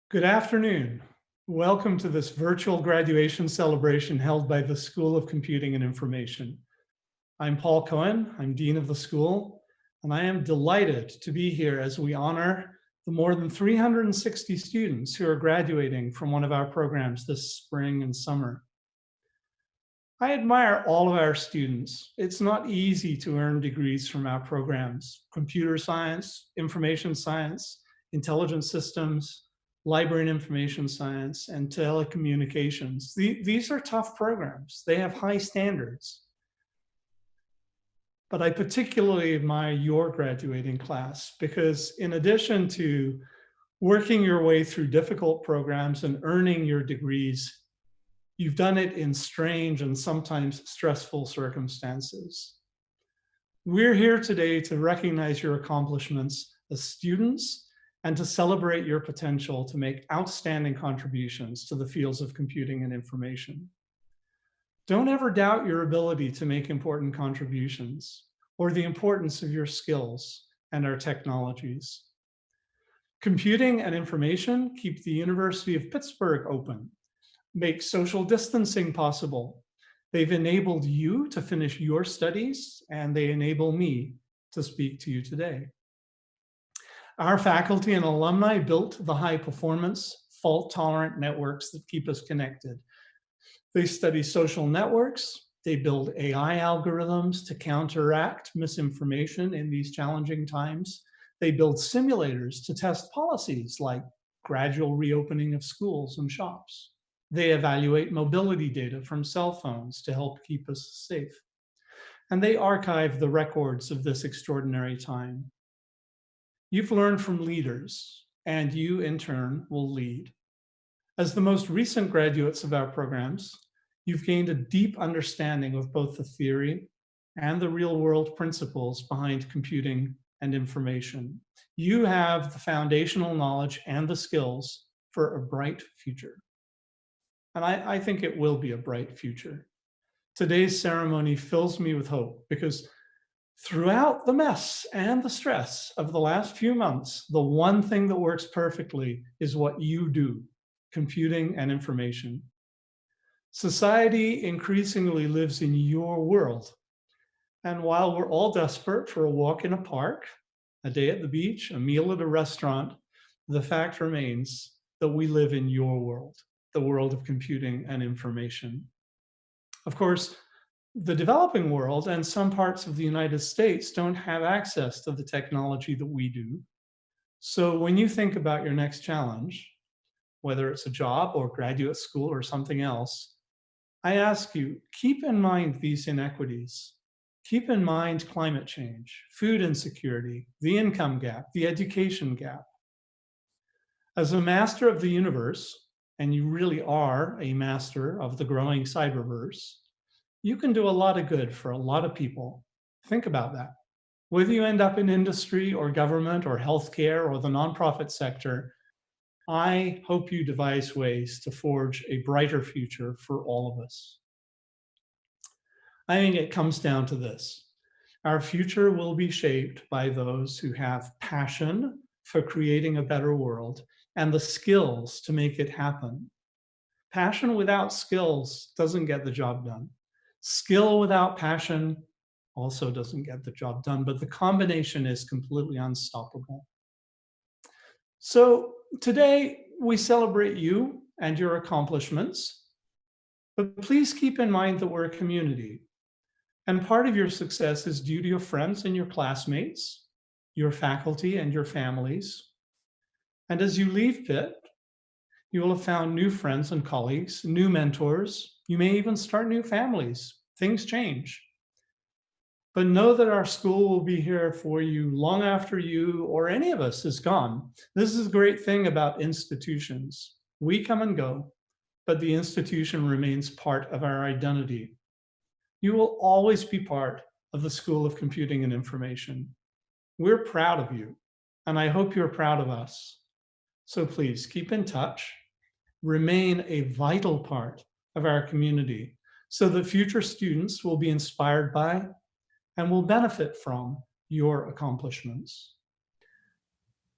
Good afternoon. Welcome to this virtual graduation celebration held by the School of Computing and Information. I'm Paul Cohen, I'm Dean of the school, and I am delighted to be here as we honor the more than 360 students who are graduating from one of our programs this spring and summer. I admire all of our students. It's not easy to earn degrees from our programs: computer science, information science, intelligent systems, library and information science, and telecommunications. These are tough programs. They have high standards. But I particularly admire your graduating class because in addition to working your way through difficult programs and earning your degrees, you've done it in strange and sometimes stressful circumstances. We're here today to recognize your accomplishments as students and to celebrate your potential to make outstanding contributions to the fields of computing and information. Don't ever doubt your ability to make important contributions or the importance of your skills and our technologies. Computing and information keep the University of Pittsburgh open, make social distancing possible. They've enabled you to finish your studies, and they enable me to speak to you today. Our faculty and alumni built the high-performance, fault-tolerant networks that keep us connected. They study social networks. They build AI algorithms to counteract misinformation in these challenging times. They build simulators to test policies like gradual reopening of schools and shops. They evaluate mobility data from cell phones to help keep us safe. And they archive the records of this extraordinary time. You've learned from leaders, and you in turn will lead. As the most recent graduates of our programs, you've gained a deep understanding of both the theory and the real-world principles behind computing and information. You have the foundational knowledge and the skills for a bright future. And I think it will be a bright future. Today's ceremony fills me with hope because throughout the mess and the stress of the last few months, the one thing that works perfectly is what you do: computing and information. Society increasingly lives in your world. And while we're all desperate for a walk in a park, a day at the beach, a meal at a restaurant, the fact remains that we live in your world, the world of computing and information. Of course, the developing world and some parts of the United States don't have access to the technology that we do. So when you think about your next challenge, whether it's a job or graduate school or something else, I ask you, keep in mind these inequities. Keep in mind climate change, food insecurity, the income gap, the education gap. As a master of the universe, and you really are a master of the growing cyberverse, you can do a lot of good for a lot of people. Think about that. Whether you end up in industry or government or healthcare or the nonprofit sector, I hope you devise ways to forge a brighter future for all of us. I think it comes down to this. Our future will be shaped by those who have passion for creating a better world and the skills to make it happen. Passion without skills doesn't get the job done. Skill without passion also doesn't get the job done, but the combination is completely unstoppable. So today we celebrate you and your accomplishments, but please keep in mind that we're a community. And part of your success is due to your friends and your classmates, your faculty and your families. And as you leave Pitt, you will have found new friends and colleagues, new mentors. You may even start new families. Things change. But know that our school will be here for you long after you or any of us is gone. This is a great thing about institutions. We come and go, but the institution remains part of our identity. You will always be part of the School of Computing and Information. We're proud of you, and I hope you're proud of us. So please keep in touch, remain a vital part of our community so that future students will be inspired by and will benefit from your accomplishments.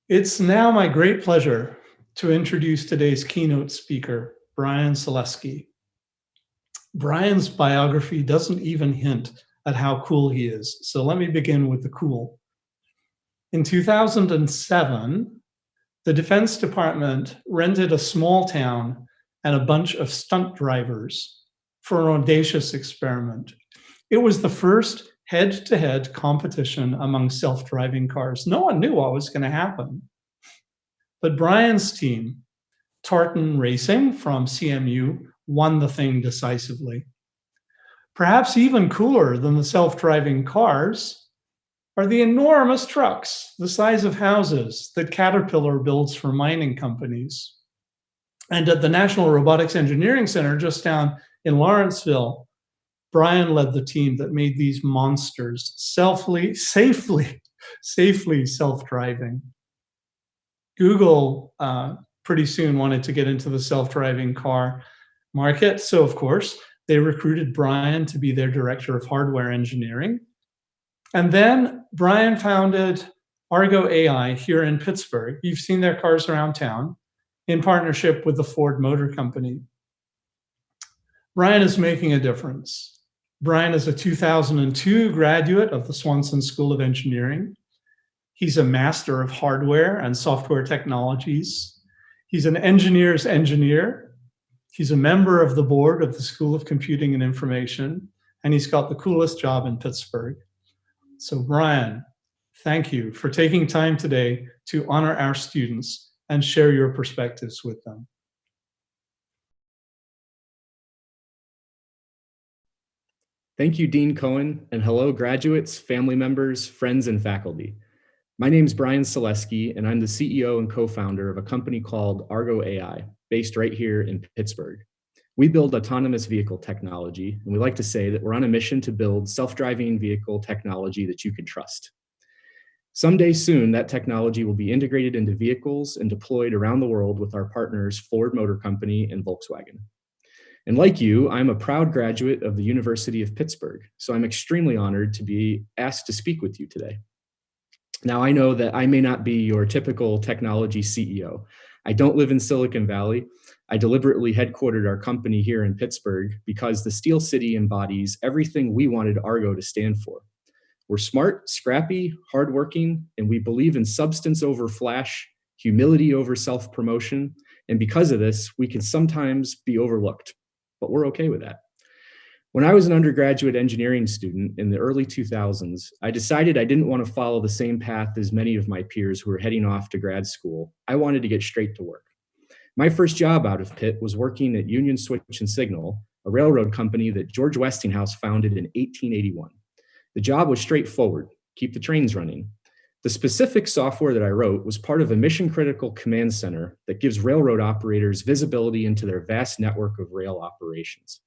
It's now my great pleasure to introduce today's keynote speaker, Brian Selesky. Brian's biography doesn't even hint at how cool he is, so let me begin with the cool. In 2007, the Defense Department rented a small town and a bunch of stunt drivers for an audacious experiment. It was the first head-to-head competition among self-driving cars. No one knew what was going to happen. But Brian's team, Tartan Racing from CMU, won the thing decisively. Perhaps even cooler than the self-driving cars are the enormous trucks, the size of houses, that Caterpillar builds for mining companies. And at the National Robotics Engineering Center just down in Lawrenceville, Brian led the team that made these monsters safely self-driving. Google pretty soon wanted to get into the self-driving car market. So of course, they recruited Brian to be their director of hardware engineering. And then Brian founded Argo AI here in Pittsburgh. You've seen their cars around town in partnership with the Ford Motor Company. Brian is making a difference. Brian is a 2002 graduate of the Swanson School of Engineering. He's a master of hardware and software technologies. He's an engineer's engineer. He's a member of the board of the School of Computing and Information, and he's got the coolest job in Pittsburgh. So Brian, thank you for taking time today to honor our students and share your perspectives with them. Thank you, Dean Cohen, and hello, graduates, family members, friends, and faculty. My name is Brian Selesky, and I'm the CEO and co-founder of a company called Argo AI, based right here in Pittsburgh. We build autonomous vehicle technology, and we like to say that we're on a mission to build self-driving vehicle technology that you can trust. Someday soon, that technology will be integrated into vehicles and deployed around the world with our partners Ford Motor Company and Volkswagen. And like you, I'm a proud graduate of the University of Pittsburgh, so I'm extremely honored to be asked to speak with you today. Now, I know that I may not be your typical technology CEO. I don't live in Silicon Valley. I deliberately headquartered our company here in Pittsburgh because the Steel City embodies everything we wanted Argo to stand for. We're smart, scrappy, hardworking, and we believe in substance over flash, humility over self-promotion. And because of this, we can sometimes be overlooked, but we're okay with that. When I was an undergraduate engineering student in the early 2000s, I decided I didn't want to follow the same path as many of my peers who were heading off to grad school. I wanted to get straight to work. My first job out of Pitt was working at Union Switch and Signal, a railroad company that George Westinghouse founded in 1881. The job was straightforward: keep the trains running. The specific software that I wrote was part of a mission-critical command center that gives railroad operators visibility into their vast network of rail operations.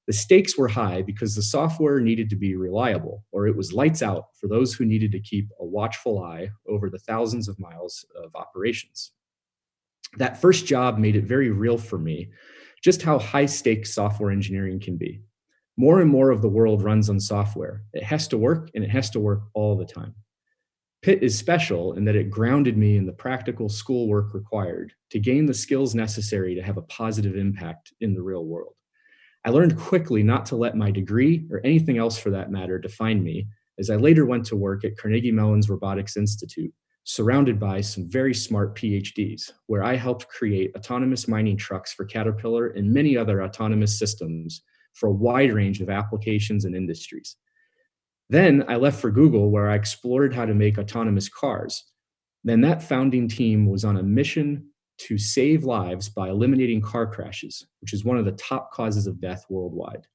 The stakes were high because the software needed to be reliable, or it was lights out for those who needed to keep a watchful eye over the thousands of miles of operations. That first job made it very real for me just how high-stakes software engineering can be. More and more of the world runs on software. It has to work, and it has to work all the time. Pitt is special in that it grounded me in the practical schoolwork required to gain the skills necessary to have a positive impact in the real world. I learned quickly not to let my degree, or anything else for that matter, define me, as I later went to work at Carnegie Mellon's Robotics Institute, surrounded by some very smart PhDs, where I helped create autonomous mining trucks for Caterpillar and many other autonomous systems for a wide range of applications and industries. Then I left for Google, where I explored how to make autonomous cars. Then that founding team was on a mission to save lives by eliminating car crashes, which is one of the top causes of death worldwide.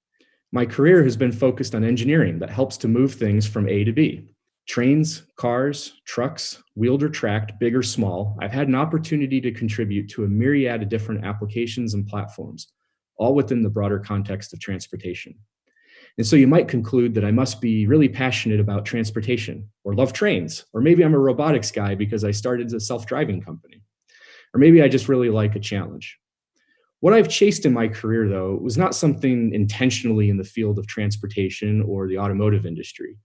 My career has been focused on engineering that helps to move things from A to B. Trains, cars, trucks, wheeled or tracked, big or small, I've had an opportunity to contribute to a myriad of different applications and platforms, all within the broader context of transportation. And so you might conclude that I must be really passionate about transportation, or love trains, or maybe I'm a robotics guy because I started a self-driving company. Or maybe I just really like a challenge. What I've chased in my career, though, was not something intentionally in the field of transportation or the automotive industry.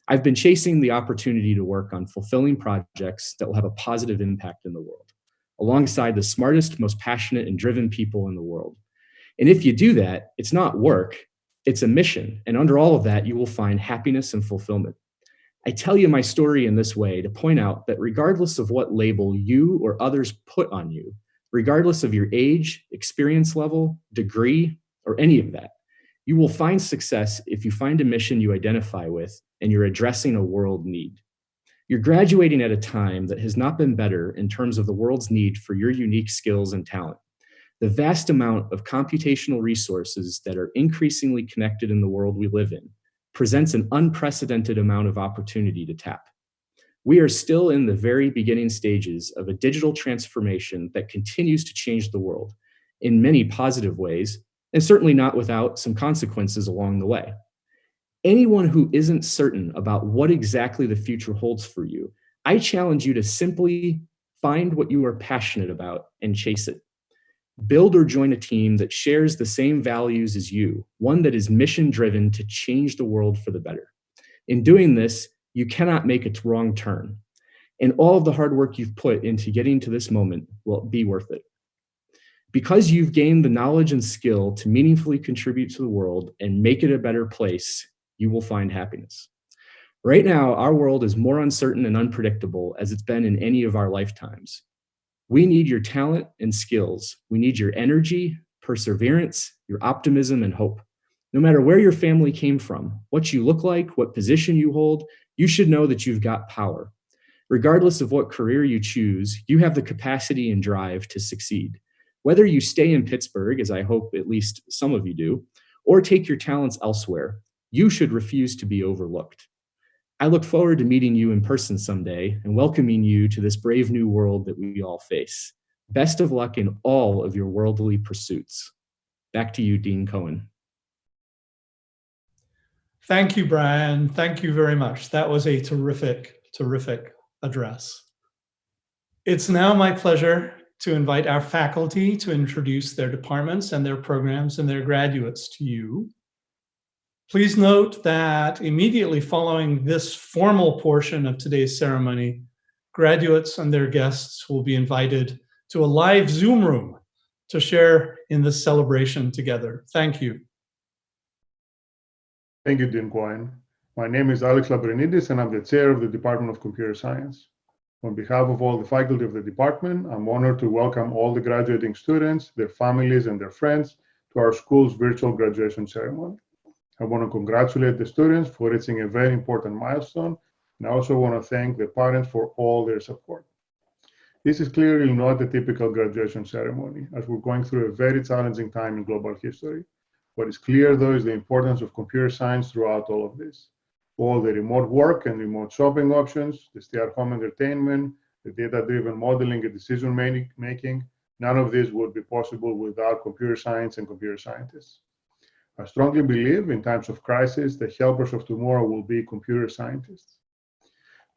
I've been chasing the opportunity to work on fulfilling projects that will have a positive impact in the world. alongside the smartest, most passionate, and driven people in the world. And if you do that, it's not work, it's a mission. And under all of that, you will find happiness and fulfillment. I tell you my story in this way to point out that regardless of what label you or others put on you, regardless of your age, experience level, degree, or any of that, you will find success if you find a mission you identify with and you're addressing a world need. You're graduating at a time that has not been better in terms of the world's need for your unique skills and talent. The vast amount of computational resources that are increasingly connected in the world we live in presents an unprecedented amount of opportunity to tap. We are still in the very beginning stages of a digital transformation that continues to change the world in many positive ways, and certainly not without some consequences along the way. Anyone who isn't certain about what exactly the future holds for you, I challenge you to simply find what you are passionate about and chase it. Build or join a team that shares the same values as you, one that is mission-driven to change the world for the better. In doing this, you cannot make a wrong turn, and all of the hard work you've put into getting to this moment will be worth it. Because you've gained the knowledge and skill to meaningfully contribute to the world and make it a better place, you will find happiness. Right now, our world is more uncertain and unpredictable as it's been in any of our lifetimes. We need your talent and skills. We need your energy, perseverance, your optimism, and hope. No matter where your family came from, what you look like, what position you hold, you should know that you've got power. Regardless of what career you choose, you have the capacity and drive to succeed. Whether you stay in Pittsburgh, as I hope at least some of you do, or take your talents elsewhere, you should refuse to be overlooked. I look forward to meeting you in person someday and welcoming you to this brave new world that we all face. Best of luck in all of your worldly pursuits. Back to you, Dean Cohen. Thank you, Brian. Thank you very much. That was a terrific, terrific address. It's now my pleasure to invite our faculty to introduce their departments and their programs and their graduates to you. Please note that immediately following this formal portion of today's ceremony, graduates and their guests will be invited to a live Zoom room to share in this celebration together. Thank you. Thank you, Dean Cohen. My name is Alex Lambrinidis, and I'm the chair of the Department of Computer Science. On behalf of all the faculty of the department, I'm honored to welcome all the graduating students, their families, and their friends to our school's virtual graduation ceremony. I want to congratulate the students for reaching a very important milestone, and I also want to thank the parents for all their support. This is clearly not a typical graduation ceremony, as we're going through a very challenging time in global history. What is clear, though, is the importance of computer science throughout all of this. All the remote work and remote shopping options, the stay-at-home entertainment, the data-driven modeling and decision-making, none of this would be possible without computer science and computer scientists. I strongly believe in times of crisis, the helpers of tomorrow will be computer scientists.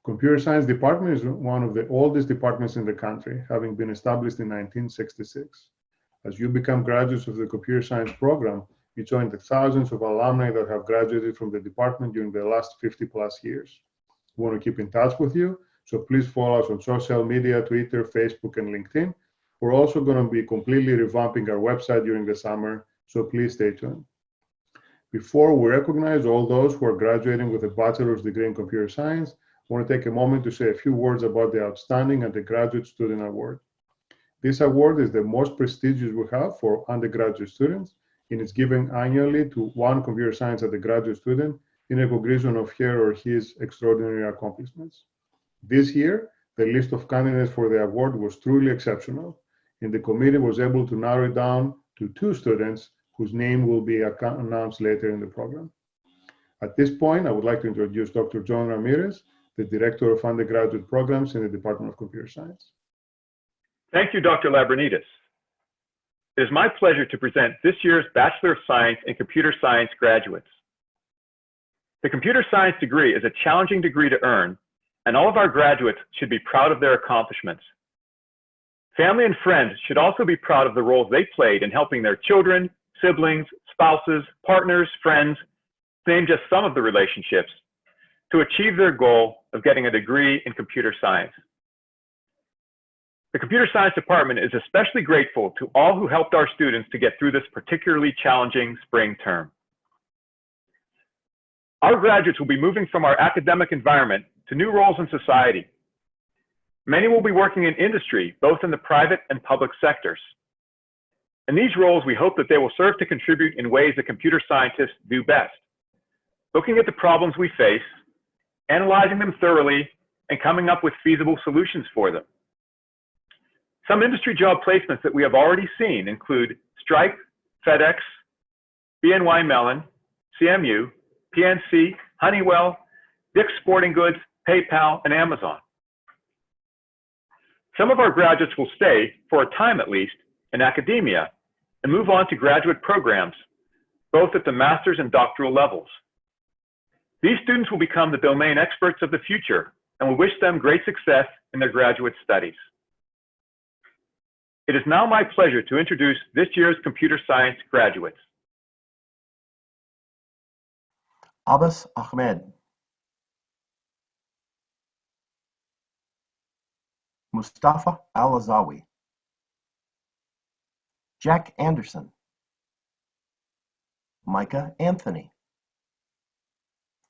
Computer science department is one of the oldest departments in the country, having been established in 1966. As you become graduates of the computer science program, you join the thousands of alumni that have graduated from the department during the last 50 plus years. We want to keep in touch with you, so please follow us on social media, Twitter, Facebook, and LinkedIn. We're also going to be completely revamping our website during the summer, so please stay tuned. Before we recognize all those who are graduating with a bachelor's degree in computer science, I want to take a moment to say a few words about the Outstanding Undergraduate Student Award. This award is the most prestigious we have for undergraduate students, and it's given annually to one computer science undergraduate student in recognition of her or his extraordinary accomplishments. This year, the list of candidates for the award was truly exceptional, and the committee was able to narrow it down to 2 students whose name will be announced later in the program. At this point, I would like to introduce Dr. John Ramirez, the Director of Undergraduate Programs in the Department of Computer Science. Thank you, Dr. Lambrinidis. It is my pleasure to present this year's Bachelor of Science in Computer Science graduates. The computer science degree is a challenging degree to earn, and all of our graduates should be proud of their accomplishments. Family and friends should also be proud of the roles they played in helping their children, siblings, spouses, partners, friends, to name just some of the relationships, to achieve their goal of getting a degree in computer science. The computer science department is especially grateful to all who helped our students to get through this particularly challenging spring term. Our graduates will be moving from our academic environment to new roles in society. Many will be working in industry, both in the private and public sectors. In these roles, we hope that they will serve to contribute in ways that computer scientists do best, looking at the problems we face, analyzing them thoroughly, and coming up with feasible solutions for them. Some industry job placements that we have already seen include Stripe, FedEx, BNY Mellon, CMU, PNC, Honeywell, Dick's Sporting Goods, PayPal, and Amazon. Some of our graduates will stay, for a time at least, in academia and move on to graduate programs, both at the master's and doctoral levels. These students will become the domain experts of the future, and we wish them great success in their graduate studies. It is now my pleasure to introduce this year's computer science graduates. Abbas Ahmed, Mustafa Al-Azawi, Jack Anderson, Micah Anthony,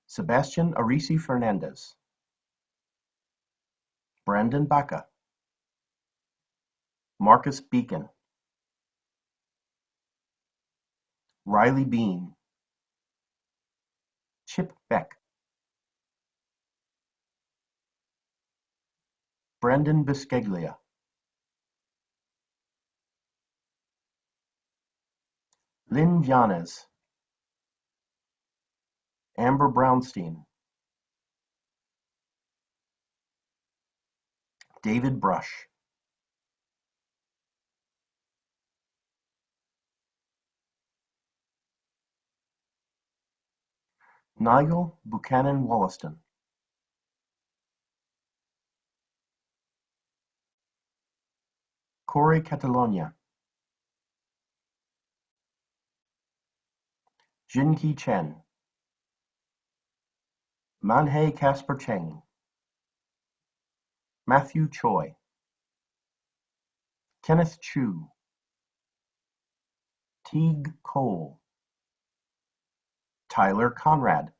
Sebastian Arisi Fernandez, Brandon Baca, Marcus Beacon, Riley Bean, Chip Beck, Brendan Bisceglia, Lynn Yanez, Amber Brownstein, David Brush, Nigel Buchanan Wollaston, Corey Catalonia, Jinki Chen, Manhei Casper Cheng, Matthew Choi, Kenneth Chu, Teague Cole, Tyler Conrad,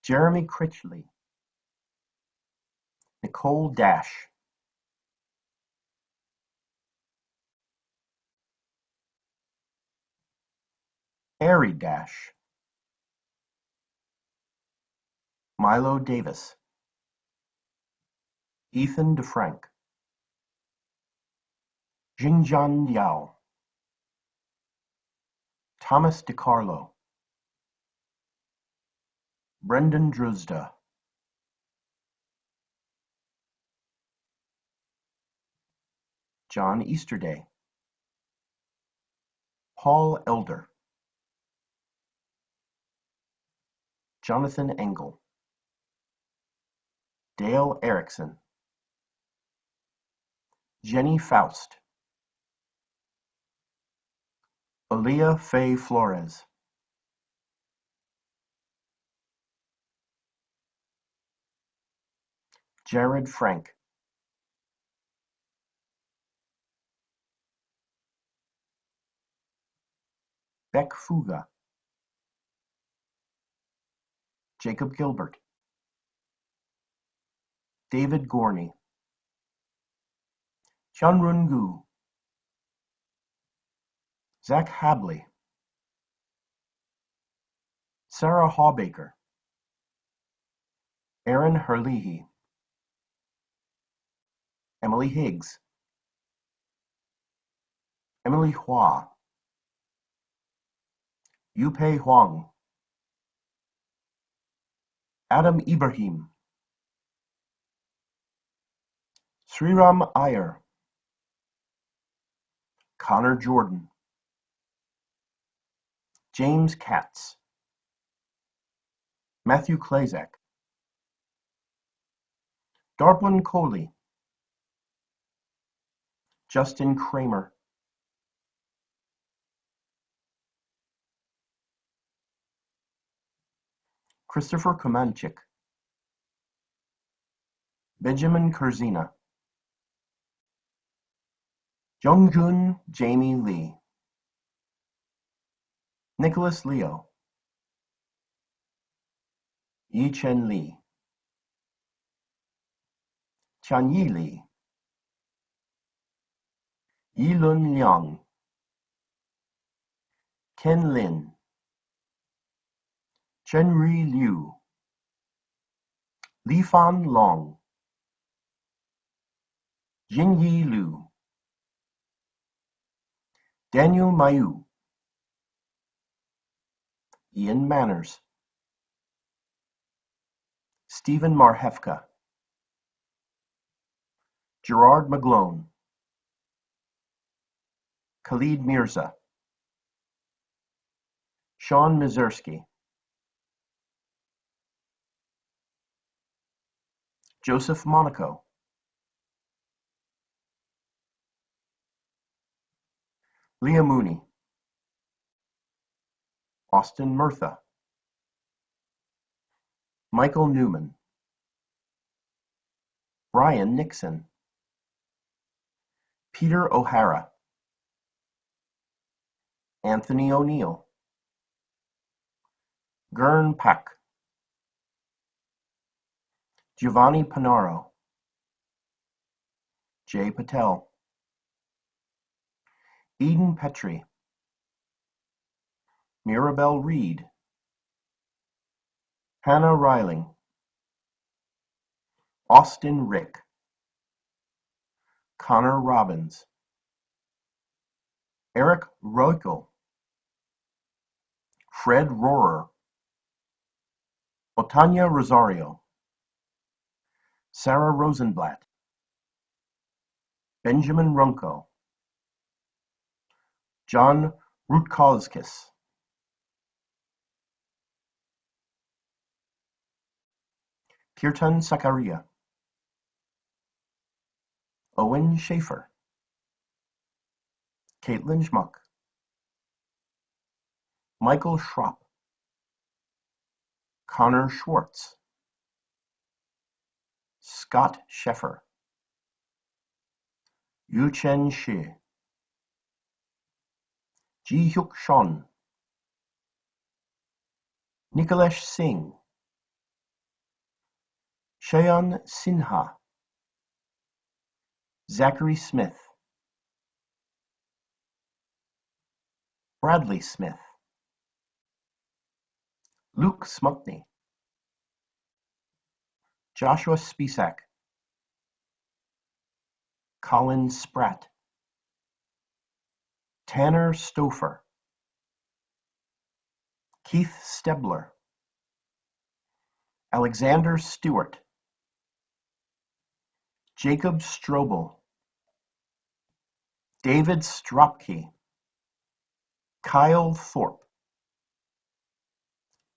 Jeremy Critchley, Nicole Dash, Ari Dash, Milo Davis, Ethan DeFrank, Jingjian Yao, Thomas DiCarlo, Brendan Druzda, John Easterday, Paul Elder, Jonathan Engel, Dale Erickson, Jenny Faust, Aaliyah Faye Flores, Jared Frank, Beck Fuga, Jacob Gilbert, David Gorney, Hyunrun Gu, Zach Habley, Sarah Hawbaker, Aaron Herlihy, Emily Higgs, Emily Hua, Yupei Huang, Adam Ibrahim, Sriram Iyer, Connor Jordan, James Katz, Matthew Klazak, Darwin Coley, Justin Kramer, Christopher Komanchik, Benjamin Kurzina, Junghoon Jamie Lee, Nicholas Leo, Yi-Chen Lee, Tianyi Li, Yilun Liang, Ken Lin, Chenri Liu, Lifan Long, Jingyi Liu, Daniel Mayu, Ian Manners, Stephen Marhefka, Gerard McGlone, Khalid Mirza, Sean Mizerski, Joseph Monaco, Leah Mooney, Austin Murtha, Michael Newman, Brian Nixon, Peter O'Hara, Anthony O'Neill, Gern Pack, Giovanni Panaro, Jay Patel, Eden Petrie, Mirabelle Reed, Hannah Riling, Austin Rick, Connor Robbins, Eric Roykel, Fred Rohrer, Otanya Rosario, Sarah Rosenblatt, Benjamin Runko, John Rutkozkis, Kirtan Sakaria, Owen Schaefer, Caitlin Schmuck, Michael Schropp, Connor Schwartz, Scott Sheffer, Yu-Chen Shi, Ji-Hyuk Shon, Nikalesh Singh, Shayan Sinha, Zachary Smith, Bradley Smith, Luke Smutney, Joshua Spisak, Colin Spratt, Tanner Stouffer, Keith Stebler, Alexander Stewart, Jacob Strobel, David Stropke, Kyle Thorpe,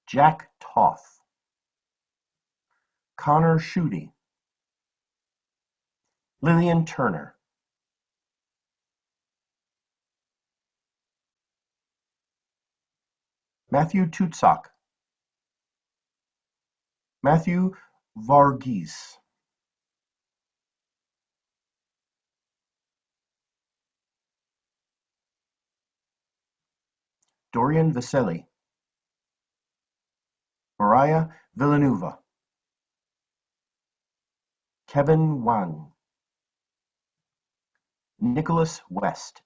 Jack Toth, Connor Schutte, Lillian Turner, Matthew Tutsak, Matthew Varghese, Dorian Vasily, Mariah Villanueva, Kevin Wang, Nicholas West,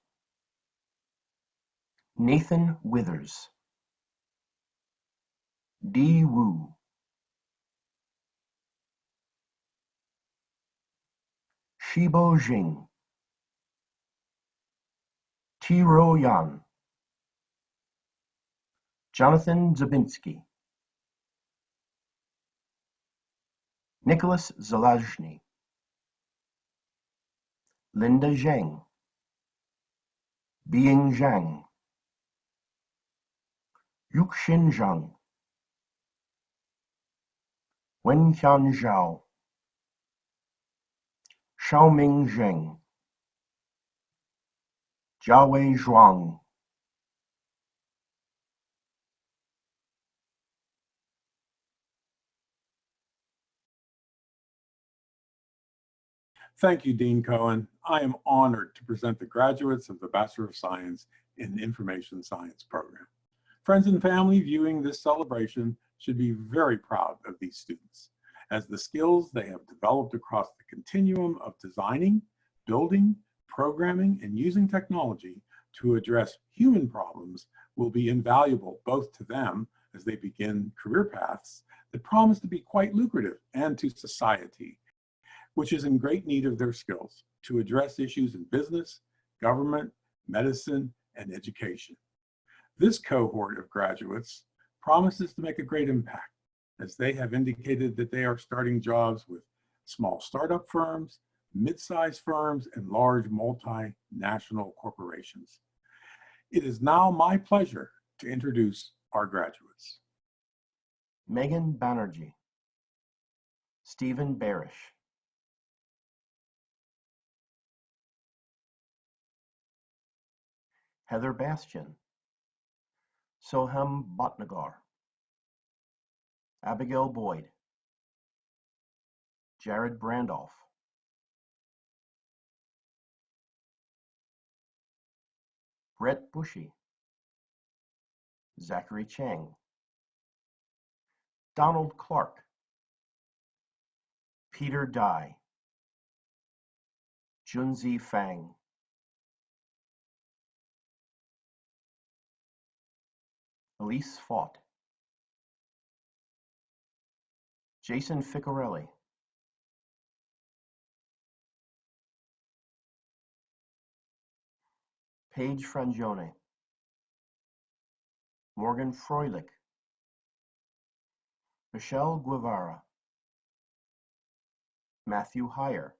Nathan Withers, Dee Wu, Shibo Jing, T-Ro Yan, Jonathan Zabinski, Nicholas Zalazny, Linda Zhang, Biying Zhang, Yuxin Zhang, Wenqian Zhao, Xiaoming Zheng, Jiawei Zhuang, Thank you, Dean Cohen. I am honored to present the graduates of the Bachelor of Science in Information Science program. Friends and family viewing this celebration should be very proud of these students, as the skills they have developed across the continuum of designing, building, programming, and using technology to address human problems will be invaluable both to them as they begin career paths that promise to be quite lucrative, and to society, which is in great need of their skills to address issues in business, government, medicine, and education. This cohort of graduates promises to make a great impact, as they have indicated that they are starting jobs with small startup firms, mid-sized firms, and large multinational corporations. It is now my pleasure to introduce our graduates. Megan Banerjee, Stephen Barish, Heather Bastian, Soham Bhatnagar, Abigail Boyd, Jared Brandolph, Brett Bushy, Zachary Chang, Donald Clark, Peter Dai, Junzi Fang, Elise Fott, Jason Ficarelli, Paige Frangione, Morgan Froelich, Michelle Guevara, Matthew Heyer,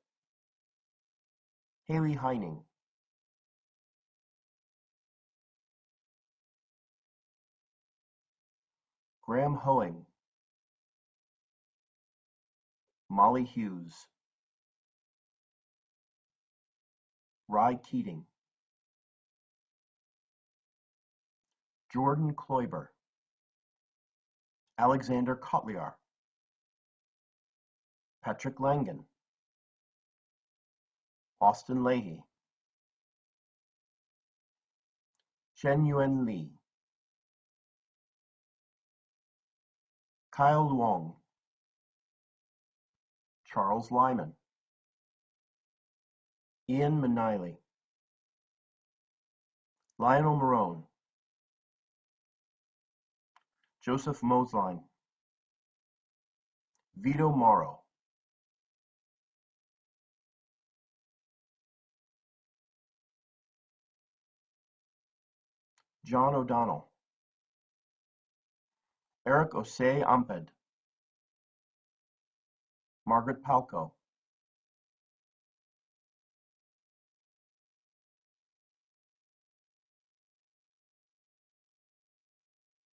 Haley Heining, Graham Hoeing, Molly Hughes, Rye Keating, Jordan Kloiber, Alexander Kotliar, Patrick Langen, Austin Leahy, Chen Yuen Lee, Kyle Luong, Charles Lyman, Ian Maniley, Lionel Marone, Joseph Mosline, Vito Morrow, John O'Donnell, Eric Osei Amped, Margaret Palco,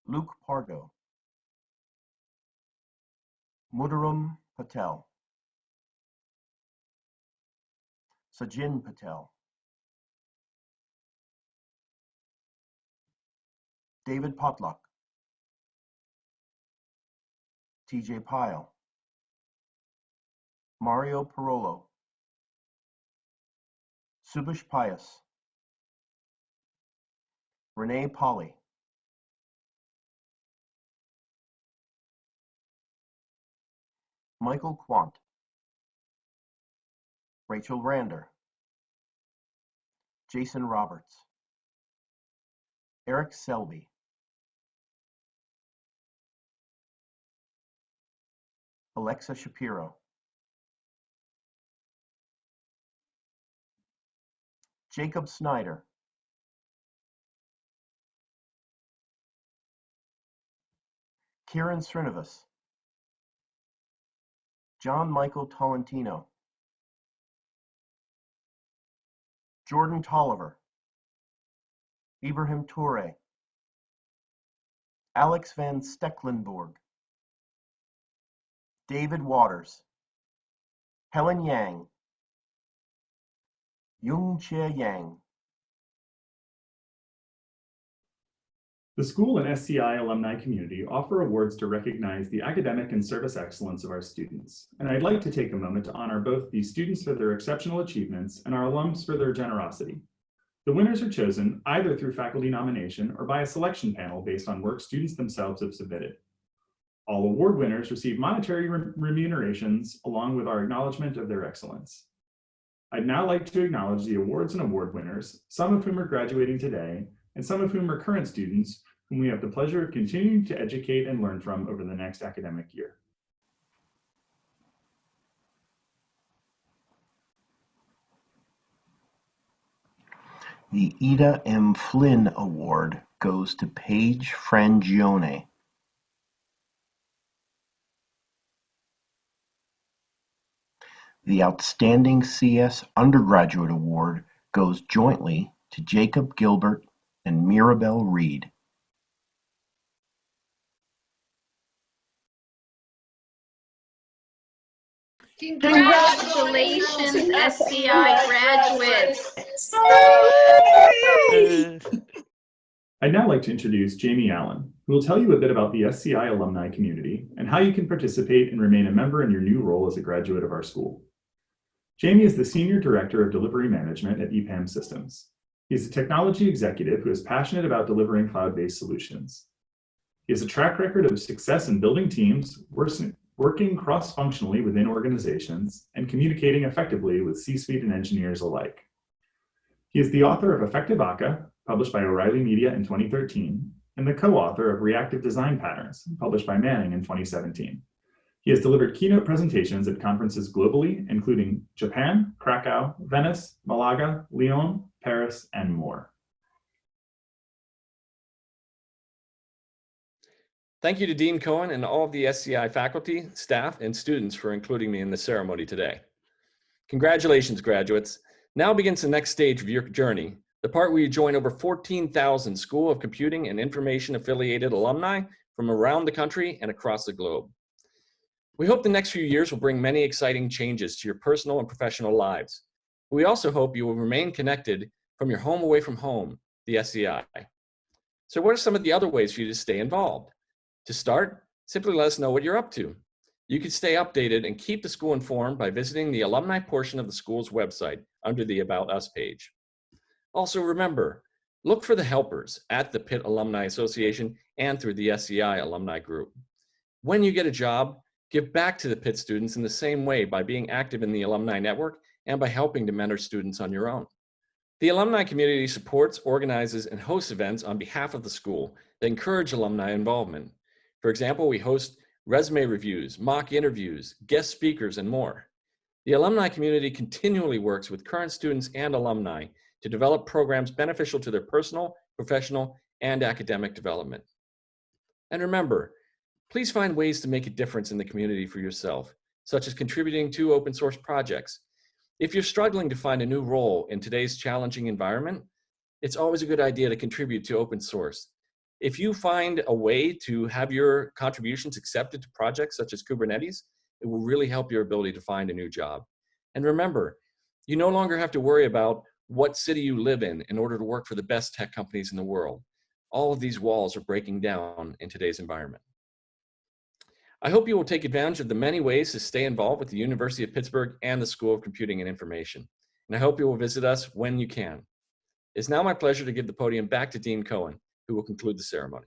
Luke Pardo, Mudarum Patel, Sajin Patel, David Potluck, TJ Pyle, Mario Parolo, Subish Pius, Renee Polly, Michael Quant, Rachel Rander, Jason Roberts, Eric Selby, Alexa Shapiro, Jacob Snyder, Kieran Srinivas, John Michael Tolentino, Jordan Tolliver, Ibrahim Toure, Alex van Stecklenburg, David Waters, Helen Yang, Yung Chia Yang, The school and SCI alumni community offer awards to recognize the academic and service excellence of our students. And I'd like to take a moment to honor both the students for their exceptional achievements and our alums for their generosity. The winners are chosen either through faculty nomination or by a selection panel based on work students themselves have submitted. All award winners receive monetary remunerations along with our acknowledgement of their excellence. I'd now like to acknowledge the awards and award winners, some of whom are graduating today, and some of whom are current students whom we have the pleasure of continuing to educate and learn from over the next academic year. The Ida M. Flynn Award goes to Paige Frangione. The Outstanding CS Undergraduate Award goes jointly to Jacob Gilbert and Mirabelle Reed. Congratulations, SCI graduates. I'd now like to introduce Jamie Allen, who will tell you a bit about the SCI alumni community and how you can participate and remain a member in your new role as a graduate of our school. Jamie is the Senior Director of Delivery Management at EPAM Systems. He is a technology executive who is passionate about delivering cloud-based solutions. He has a track record of success in building teams, working cross-functionally within organizations, and communicating effectively with C-suite and engineers alike. He is the author of Effective ACA, published by O'Reilly Media in 2013, and the co-author of Reactive Design Patterns, published by Manning in 2017. He has delivered keynote presentations at conferences globally, including Japan, Krakow, Venice, Malaga, Lyon, Paris, and more. Thank you to Dean Cohen and all of the SCI faculty, staff, and students for including me in the ceremony today. Congratulations, graduates. Now begins the next stage of your journey, the part where you join over 14,000 School of Computing and Information affiliated alumni from around the country and across the globe. We hope the next few years will bring many exciting changes to your personal and professional lives. We also hope you will remain connected from your home away from home, the SCI. So what are some of the other ways for you to stay involved? To start, simply let us know what you're up to. You can stay updated and keep the school informed by visiting the alumni portion of the school's website under the About Us page. Also remember, look for the helpers at the Pitt Alumni Association and through the SCI alumni group. When you get a job, give back to the Pitt students in the same way by being active in the alumni network and by helping to mentor students on your own. The alumni community supports, organizes, and hosts events on behalf of the school that encourage alumni involvement. For example, we host resume reviews, mock interviews, guest speakers, and more. The alumni community continually works with current students and alumni to develop programs beneficial to their personal, professional, and academic development. And remember, please find ways to make a difference in the community for yourself, such as contributing to open source projects. If you're struggling to find a new role in today's challenging environment, it's always a good idea to contribute to open source. If you find a way to have your contributions accepted to projects such as Kubernetes, it will really help your ability to find a new job. And remember, you no longer have to worry about what city you live in order to work for the best tech companies in the world. All of these walls are breaking down in today's environment. I hope you will take advantage of the many ways to stay involved with the University of Pittsburgh and the School of Computing and Information. And I hope you will visit us when you can. It's now my pleasure to give the podium back to Dean Cohen, who will conclude the ceremony.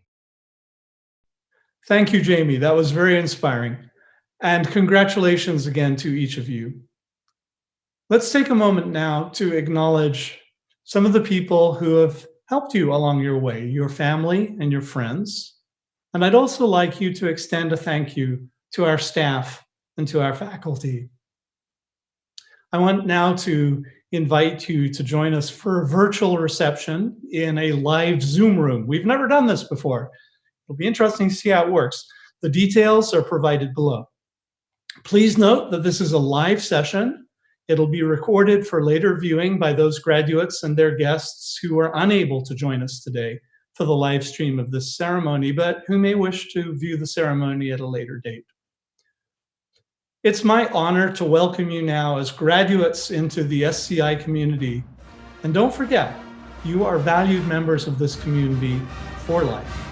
Thank you, Jamie. That was very inspiring. And congratulations again to each of you. Let's take a moment now to acknowledge some of the people who have helped you along your way, your family and your friends. And I'd also like you to extend a thank you to our staff and to our faculty. I want now to invite you to join us for a virtual reception in a live Zoom room. We've never done this before. It'll be interesting to see how it works. The details are provided below. Please note that this is a live session. It'll be recorded for later viewing by those graduates and their guests who are unable to join us today for the live stream of this ceremony, but who may wish to view the ceremony at a later date. It's my honor to welcome you now as graduates into the SCI community. And don't forget, you are valued members of this community for life.